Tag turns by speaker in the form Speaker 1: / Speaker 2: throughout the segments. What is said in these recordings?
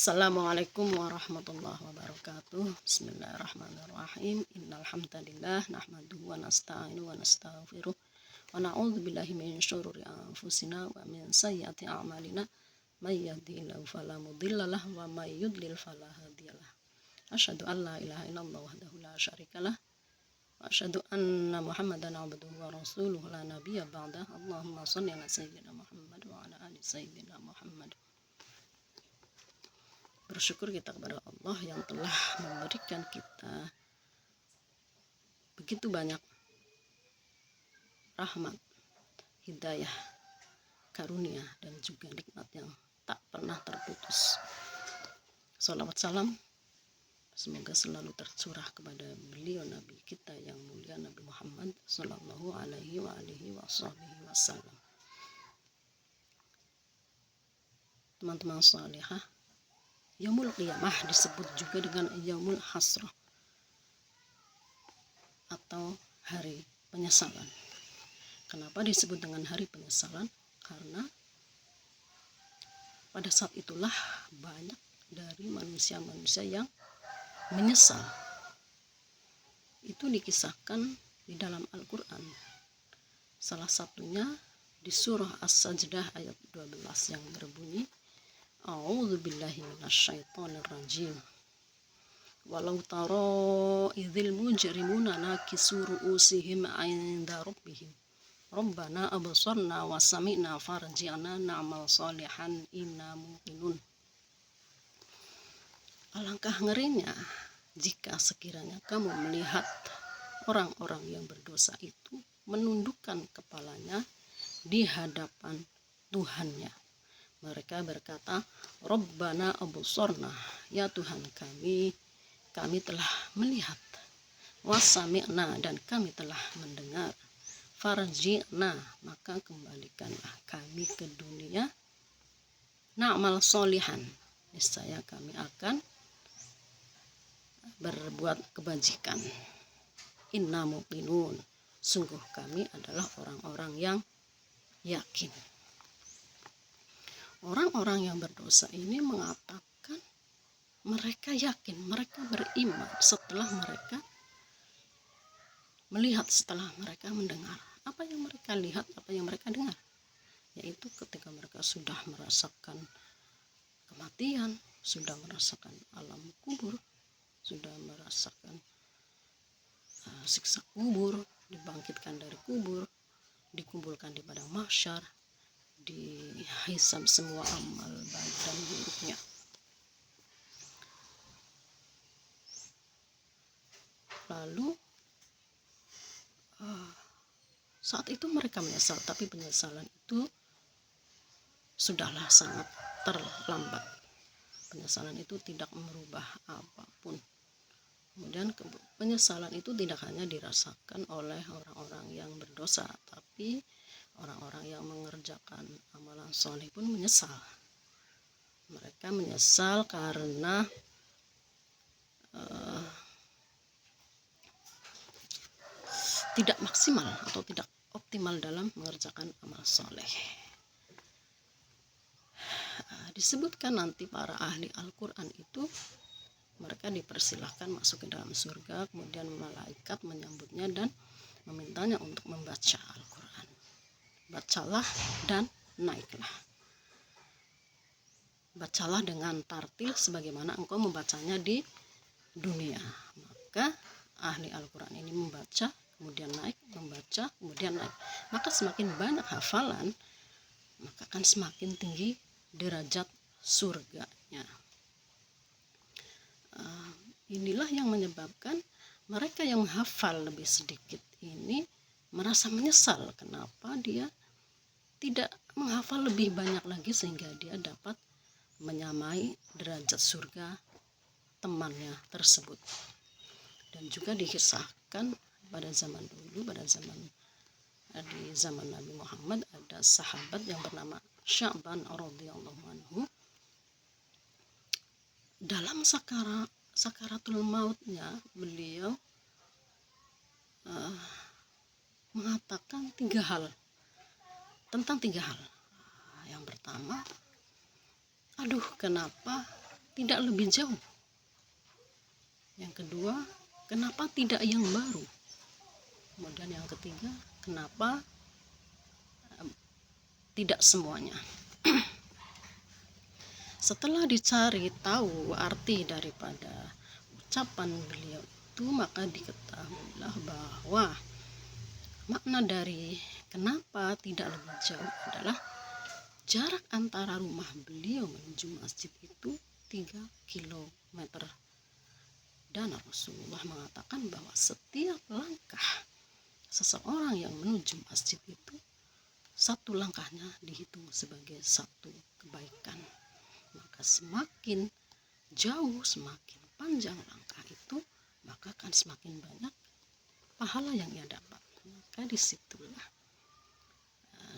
Speaker 1: Assalamualaikum warahmatullahi wabarakatuh. Bismillahirrahmanirrahim. Innal hamdalillah nahmaduhu wa nasta'inu wa nastaghfiruh wa na'udzu billahi min syururi anfusina wa min sayyiati a'malina. May yahdihillahu fala mudhillalah wa may yudlil fala hadiyalah. Asyhadu an la ilaha illallah wahdahu la syarikalah wa asyhadu anna Muhammadan abduhu wa rasuluhu la nabiyya ba'dah. Allahumma shalli ala sayyidina Muhammad wa ala ali sayyidina Muhammad. Bersyukur kita kepada Allah yang telah memberikan kita begitu banyak rahmat, hidayah, karunia, dan juga nikmat yang tak pernah terputus. Salawat salam semoga selalu tercurah kepada beliau Nabi kita yang mulia Nabi Muhammad sallallahu alaihi wasallam. Teman-teman salihah, Yaumul Qiyamah disebut juga dengan Yaumul Hasrah atau hari penyesalan. Kenapa disebut dengan hari penyesalan? Karena pada saat itulah banyak dari manusia-manusia yang menyesal. Itu dikisahkan di dalam Al-Quran. Salah satunya di surah As-Sajdah ayat 12 yang berbunyi, A'udzu billahi minasyaitonir rajim. Walau tara idzil mujrimuna nakisu ru'usihim 'inda rabbihim. Rabbana absarna wa sami'na farji'na na'mal shalihan inna muqinun. Alangkah ngerinya jika sekiranya kamu melihat orang-orang yang berdosa itu menundukkan kepalanya di hadapan Tuhannya. Mereka berkata, Rabbana absarna, ya Tuhan kami telah melihat, wasami'na, dan kami telah mendengar, farji'na, maka kembalikanlah kami ke dunia, na'mal sholihan, niscaya kami akan berbuat kebajikan, inna muqinun, sungguh kami adalah orang-orang yang yakin. Orang-orang yang berdosa ini mengatakan mereka yakin, mereka beriman setelah mereka melihat, setelah mereka mendengar. Apa yang mereka lihat, apa yang mereka dengar? Yaitu ketika mereka sudah merasakan kematian, sudah merasakan alam kubur, sudah merasakan siksa kubur, dibangkitkan dari kubur, dikumpulkan di padang mahsyar, dihisab semua amal baik dan buruknya. Lalu saat itu mereka menyesal, tapi penyesalan itu sudahlah sangat terlambat. Penyesalan itu tidak merubah apapun. Kemudian penyesalan itu tidak hanya dirasakan oleh orang-orang yang berdosa, tapi orang-orang yang mengerjakan amalan soleh pun menyesal. Mereka menyesal karena tidak maksimal atau tidak optimal dalam mengerjakan amal soleh. Disebutkan nanti para ahli Al-Quran itu mereka dipersilahkan masuk ke dalam surga, kemudian malaikat menyambutnya dan memintanya untuk membaca Al-Quran. Bacalah dan naiklah. Bacalah dengan tartil sebagaimana engkau membacanya di dunia. Maka ahli Al-Quran ini membaca, kemudian naik, membaca, kemudian naik. Maka semakin banyak hafalan, maka akan semakin tinggi derajat surganya. Inilah yang menyebabkan mereka yang menghafal lebih sedikit ini merasa menyesal kenapa dia tidak menghafal lebih banyak lagi sehingga dia dapat menyamai derajat surga temannya tersebut. Dan juga dikisahkan pada zaman dulu, di zaman Nabi Muhammad, ada sahabat yang bernama Sya'ban radhiyallahu anhu. Dalam sakaratul mautnya beliau mengatakan tentang tiga hal. Yang pertama, aduh kenapa tidak lebih jauh? Yang kedua, kenapa tidak yang baru? Kemudian yang ketiga, kenapa tidak semuanya? Setelah dicari tahu arti daripada ucapan beliau itu, maka diketahuilah bahwa makna dari kenapa tidak lebih jauh adalah jarak antara rumah beliau menuju masjid itu 3 kilometer. Dan Rasulullah mengatakan bahwa setiap langkah seseorang yang menuju masjid itu, satu langkahnya dihitung sebagai satu kebaikan. Maka semakin jauh, semakin panjang langkah itu, maka akan semakin banyak pahala yang ia dapat. Maka disitulah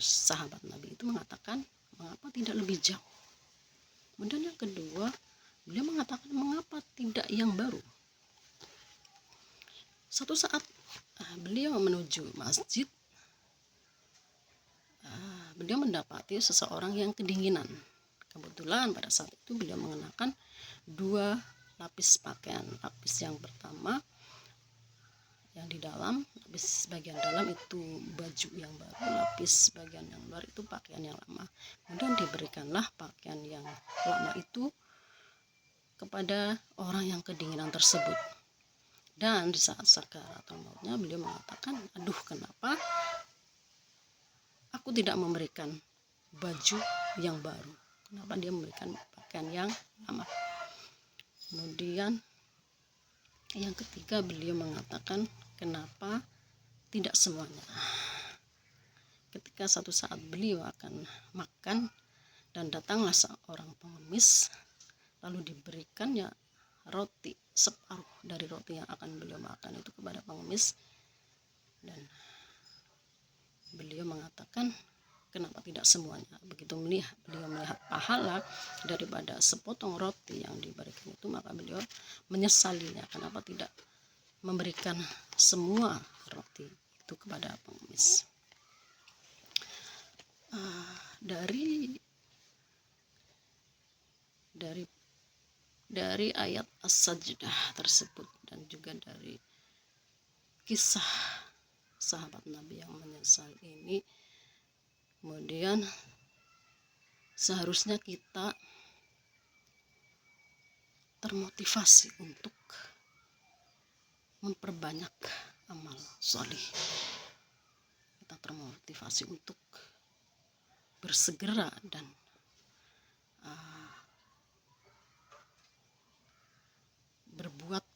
Speaker 1: sahabat Nabi itu mengatakan, mengapa tidak lebih jauh? Kemudian yang kedua, beliau mengatakan, mengapa tidak yang baru? Suatu saat beliau menuju masjid, beliau mendapati seseorang yang kedinginan. Kebetulan pada saat itu beliau mengenakan 2 lapis pakaian. Lapis yang pertama yang di dalam, lapis bagian dalam itu baju yang baru, lapis bagian yang luar itu pakaian yang lama. Kemudian diberikanlah pakaian yang lama itu kepada orang yang kedinginan tersebut. Dan di saat sakaratul mautnya beliau mengatakan, aduh, kenapa aku tidak memberikan baju yang baru? Kenapa dia memberikan pakaian yang lama? Kemudian yang ketiga, beliau mengatakan, kenapa tidak semuanya? Ketika satu saat beliau akan makan dan datanglah seorang pengemis, lalu diberikannya roti, separuh dari roti yang akan beliau makan itu kepada pengemis, dan beliau mengatakan, kenapa tidak semuanya? Begitu beliau melihat pahala daripada sepotong roti yang diberikan itu, maka beliau menyesalinya, kenapa tidak memberikan semua roti itu kepada pengemis. Dari ayat As-Sajdah tersebut dan juga dari kisah sahabat Nabi yang menyesal ini, kemudian seharusnya kita termotivasi untuk memperbanyak amal soleh. Kita termotivasi untuk bersegera dan berbuat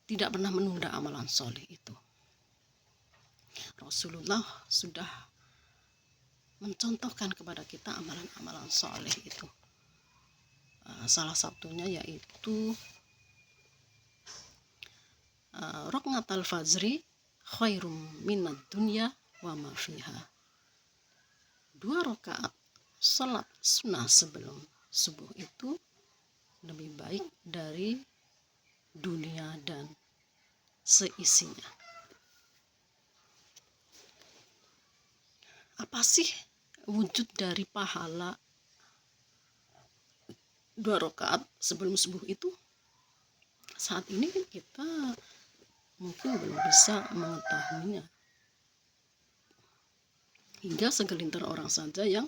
Speaker 1: tidak pernah menunda amalan soleh itu. Rasulullah sudah mencontohkan kepada kita amalan-amalan soleh itu. Salah satunya yaitu raqnatal fajri khairum minad dunya wa ma fiha. 2 rakaat salat sunnah sebelum subuh itu lebih baik dari dunia dan seisinya. Apa sih wujud dari pahala 2 rakaat sebelum subuh itu? Saat ini kan kita mungkin belum bisa mengetahuinya, hingga segelintir orang saja yang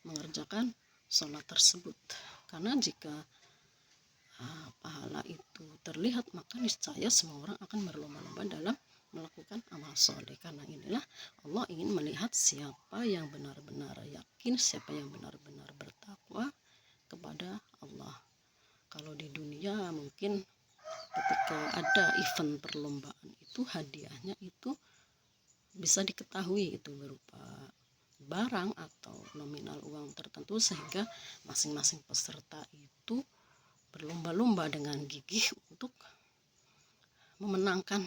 Speaker 1: mengerjakan sholat tersebut. Karena jika pahala itu terlihat, maka niscaya semua orang akan berlomba-lomba dalam melakukan amal soleh. Karena inilah Allah ingin melihat siapa yang benar-benar yakin, siapa yang benar-benar bertakwa kepada Allah. Kalau di dunia mungkin ketika ada event perlombaan itu, hadiahnya itu bisa diketahui itu berupa barang atau nominal uang tertentu, sehingga masing-masing peserta itu berlomba-lomba dengan gigih untuk memenangkan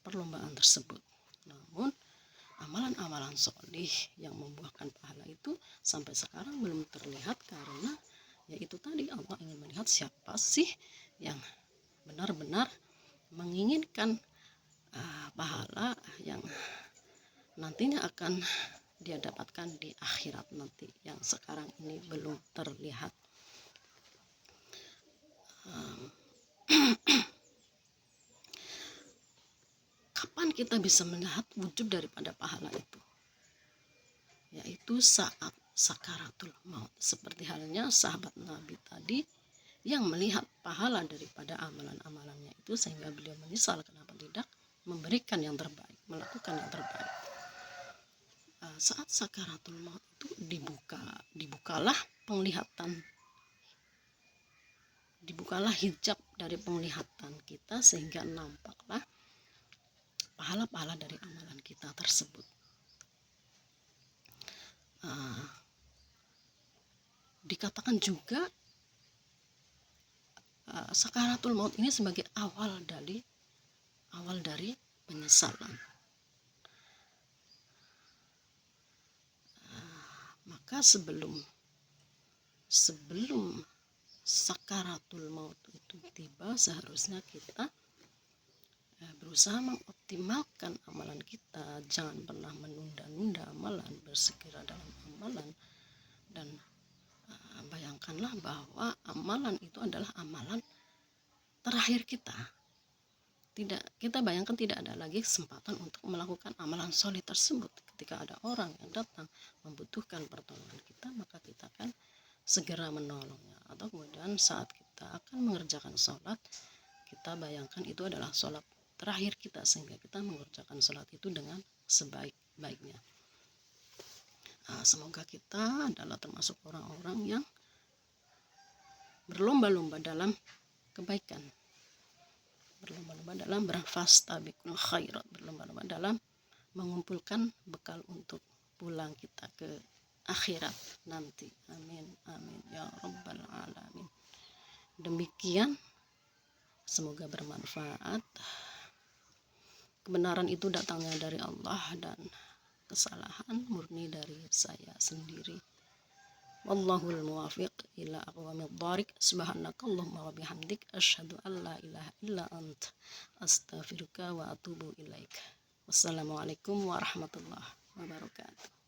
Speaker 1: perlombaan tersebut. Namun amalan-amalan soleh yang membuahkan pahala itu sampai sekarang belum terlihat, karena yaitu tadi, Allah ingin melihat siapa sih yang benar-benar menginginkan pahala yang nantinya akan dia dapatkan di akhirat nanti, yang sekarang ini belum terlihat. Kapan kita bisa melihat wujud daripada pahala itu? Yaitu saat sakaratul maut. Seperti halnya sahabat Nabi tadi yang melihat pahala daripada amalan-amalannya itu, sehingga beliau menyesal kenapa tidak memberikan yang terbaik, melakukan yang terbaik. Saat sakaratul maut itu dibukalah hijab dari penglihatan kita, sehingga nampaklah pahala-pahala dari amalan kita tersebut. Dikatakan juga sakaratul maut ini sebagai awal dari penyesalan. Maka sebelum sakaratul maut itu tiba, seharusnya kita berusaha mengoptimalkan amalan kita. Jangan pernah menunda-nunda amalan, bersegera dalam amalan. Dan bayangkanlah bahwa amalan itu adalah amalan terakhir kita. Kita bayangkan tidak ada lagi kesempatan untuk melakukan amalan soleh tersebut. Ketika ada orang yang datang membutuhkan pertolongan kita, maka kita akan segera menolongnya. Atau kemudian saat kita akan mengerjakan sholat, kita bayangkan itu adalah sholat terakhir kita, sehingga kita mengerjakan sholat itu dengan sebaik-baiknya. Semoga kita adalah termasuk orang-orang yang berlomba-lomba dalam kebaikan, berlomba-lomba dalam fastabiqul khairat, berlomba-lomba dalam mengumpulkan bekal untuk pulang kita ke akhirat nanti. Amin amin ya rabbal alamin. Demikian, semoga bermanfaat. Kebenaran itu datangnya dari Allah, dan kesalahan murni dari saya sendiri. Wallahul muwafiq ila aqwamid thariq. Subhanakallahumma wa bihamdik, asyhadu an la ilaha illa ant, astaghfiruka wa atubu ilaik. Wassalamualaikum warahmatullahi wabarakatuh.